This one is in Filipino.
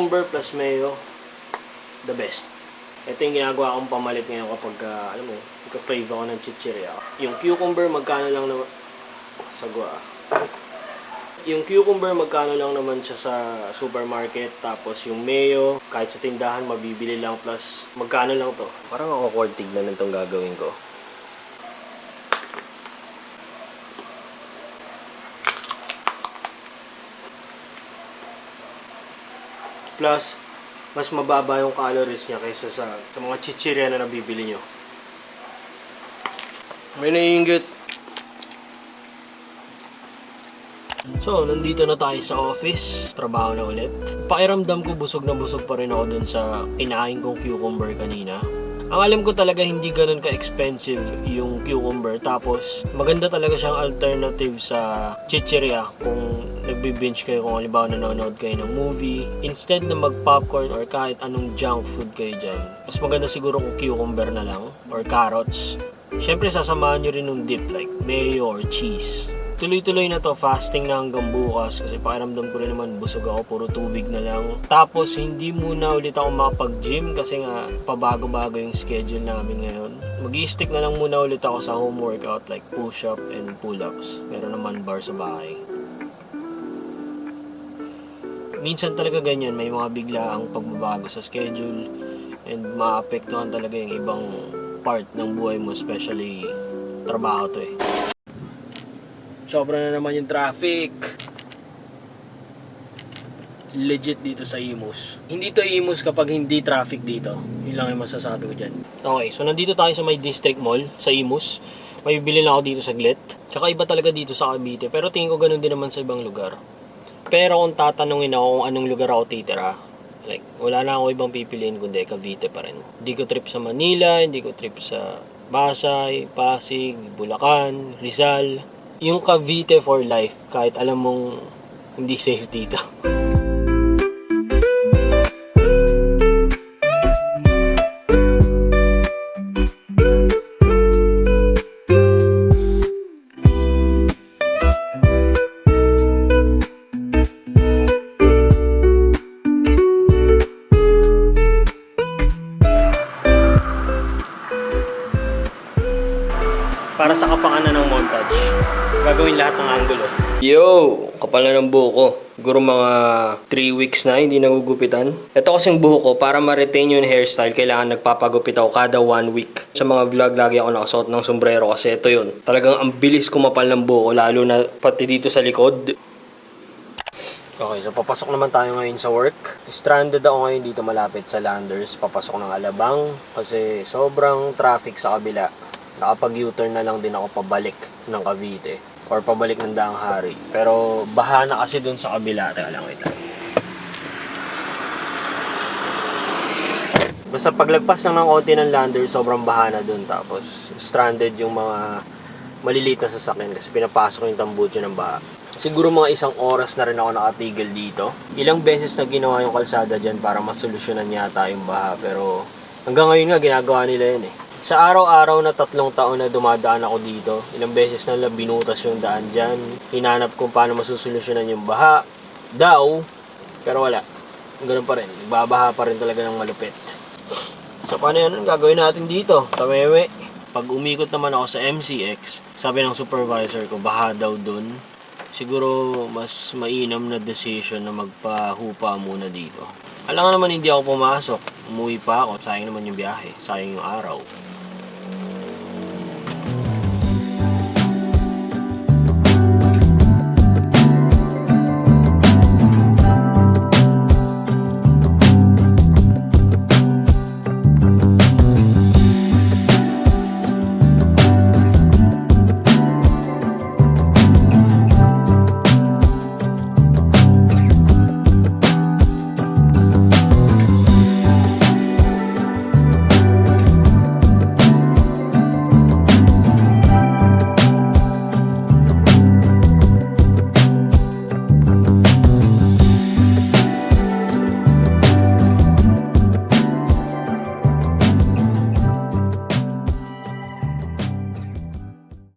cucumber plus mayo, the best. Ito yung ginagawa kong pamalit ngayon kapag, alam mo, crave ako ng chichirya. Yung cucumber, magkano lang naman, sagwa. Yung cucumber, magkano lang naman siya sa supermarket. Tapos yung mayo, kahit sa tindahan, mabibili lang. Plus, magkano lang to. Parang awkward tignan nitong gagawin ko. Plus, mas mababa yung calories niya kaysa sa mga chichirya na nabibili nyo. May naiinggit. So, nandito na tayo sa office. Trabaho na ulit. Pakiramdam ko busog na busog pa rin ako dun sa kinain kong cucumber kanina. Ang alam ko talaga hindi ganun ka-expensive yung cucumber. Tapos, maganda talaga siyang alternative sa chichirya kung nagbi-binge kayo, kung halimbawa nanonood kayo ng movie. Instead na mag-popcorn or kahit anong junk food kayo dyan, mas maganda siguro kung cucumber na lang or carrots. Siyempre, sasamahan nyo rin ng dip like mayo or cheese. Tuloy-tuloy na to, fasting na hanggang bukas kasi pakiramdam ko rin naman busog ako, puro tubig na lang. Tapos hindi muna ulit ako makapag-gym kasi nga pabago-bago yung schedule namin ngayon. Mag-i-stick na lang muna ulit ako sa home workout like push-up and pull-ups. Meron naman bar sa bahay. Minsan talaga ganyan, may mga biglaang pagbabago sa schedule and maapektuhan talaga yung ibang part ng buhay mo, especially trabaho to eh. Sobra na naman yung traffic. Legit dito sa Imus. Hindi to Imus kapag hindi traffic dito. Yun lang yung masasabi ko dyan. Okay, so nandito tayo sa may District Mall sa Imus. May bibili lang ako dito saglit. Tsaka iba talaga dito sa Cavite. Pero tingin ko ganun din naman sa ibang lugar. Pero kung tatanungin ako kung anong lugar ako titira, like, wala na ako ibang pipiliin kundi Cavite pa rin. Hindi ko trip sa Manila, hindi ko trip sa Pasay, Pasig, Bulacan, Rizal. Yung Cavite for life, kahit alam mong hindi safe dito. Para sa kapakanan ng montage, gagawin lahat ng angulo. Yo! Kapal na ng buhok ko. Siguro mga 3 weeks na hindi nagugupitan. Ito kasing buhok ko, para ma-retain yung hairstyle, kailangan nagpapagupit ako kada 1 week. Sa mga vlog, lagi ako nakasuot ng sombrero kasi ito yun. Talagang ang bilis kumapal ng buhok ko, lalo na pati dito sa likod. Okay, so papasok naman tayo ngayon sa work. Stranded ako ngayon dito malapit sa Landers. Papasok ng Alabang kasi sobrang traffic sa kabila. Nakapag-U-turn na lang din ako pabalik ng Cavite or pabalik ng Daang Hari. Pero baha na kasi dun sa kabila. Teka lang, wait lang. Basta paglagpas lang ng konti ng lander, sobrang baha na dun. Tapos stranded yung mga maliliit na sasakyan kasi pinapasok yung tambutso ng baha. Siguro mga 1 oras na rin ako nakatigil dito. Ilang beses na ginawa yung kalsada dyan para masolusyonan yata yung baha. Pero hanggang ngayon nga ginagawa nila yun eh. Sa araw-araw na 3 taon na dumadaan ako dito, ilang beses na lang binutas yung daan dyan. Hinanap kung paano masusolusyonan yung baha. Daw, pero wala. Ganun pa rin. Babaha pa rin talaga ng malupit. So paano yan? Anong gagawin natin dito? Tamewe. Pag umikot naman ako sa MCX, sabi ng supervisor ko, baha daw dun. Siguro mas mainam na decision na magpahupa muna dito. Alam nga naman hindi ako pumasok. Umuwi pa ako. Sayang naman yung biyahe. Sayang yung araw.